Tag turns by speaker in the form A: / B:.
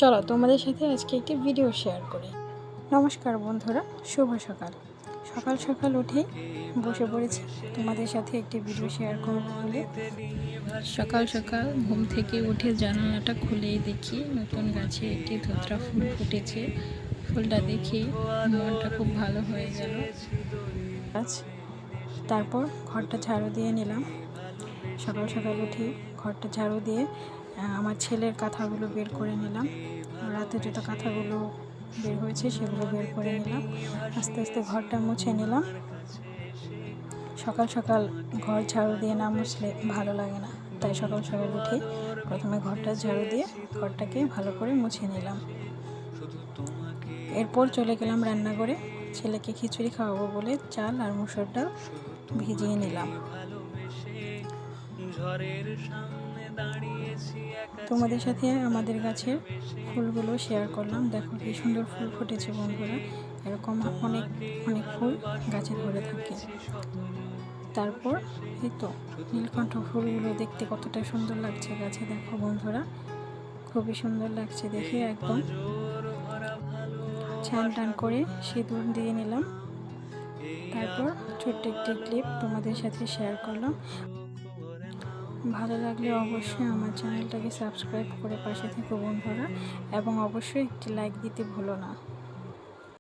A: চলো তোমাদের সাথে আজকে একটি ভিডিও শেয়ার করি। নমস্কার বন্ধুরা, শুভ সকাল। সকাল সকাল উঠে বসে পড়েছি তোমাদের সাথে একটি ভিডিও শেয়ার করব বলে। সকাল সকাল ঘুম থেকে উঠে জানালাটা খুলেই দেখি নতুন গাছে একটি ধুতরা ফুল ফুটেছে। ফুলটা দেখে মনটা খুব ভালো হয়ে গেল। তারপর ঘরটা ঝাড়ু দিয়ে নিলাম। সকাল সকাল উঠে ঘরটা ঝাড়ু দিয়ে আমার ছেলের কাঁথাগুলো বের করে নিলাম। রাতে যত কাঁথাগুলো বের হয়েছে সেগুলো বের করে নিলাম। আস্তে আস্তে ঘরটা মুছে নিলাম। সকাল সকাল ঘর ঝাড়ু দিয়ে না মুছলে ভালো লাগে না, তাই সকাল সকাল উঠে প্রথমে ঘরটা ঝাড়ু দিয়ে ঘরটাকে ভালো করে মুছে নিলাম। এরপর চলে গেলাম রান্নাঘরে। ছেলেকে খিচুড়ি খাওয়াবো বলে চাল আর মুসুর ডাল ভিজিয়ে নিলাম। তোমাদের সাথে আমাদের গাছের ফুলগুলো শেয়ার করলাম। দেখো কি সুন্দর ফুল ফুটেছে বন্ধুরা। এরকম অনেক অনেক ফুল গাছে ধরে থাকে। তারপর এই তো নীলকণ্ঠ ফুলগুলো দেখতে কতটা সুন্দর লাগছে গাছে। দেখো বন্ধুরা, খুবই সুন্দর লাগছে দেখে। একদম ছান টান করে সিঁদুর দিয়ে নিলাম। তারপর ছোট্ট একটি ক্লিপ তোমাদের সাথে শেয়ার করলাম। ভালো লাগলে অবশ্যই আমার চ্যানেলটাকে সাবস্ক্রাইব করে পাশে থেকো বন্ধুরা, এবং অবশ্যই একটি লাইক দিতে ভুলো না।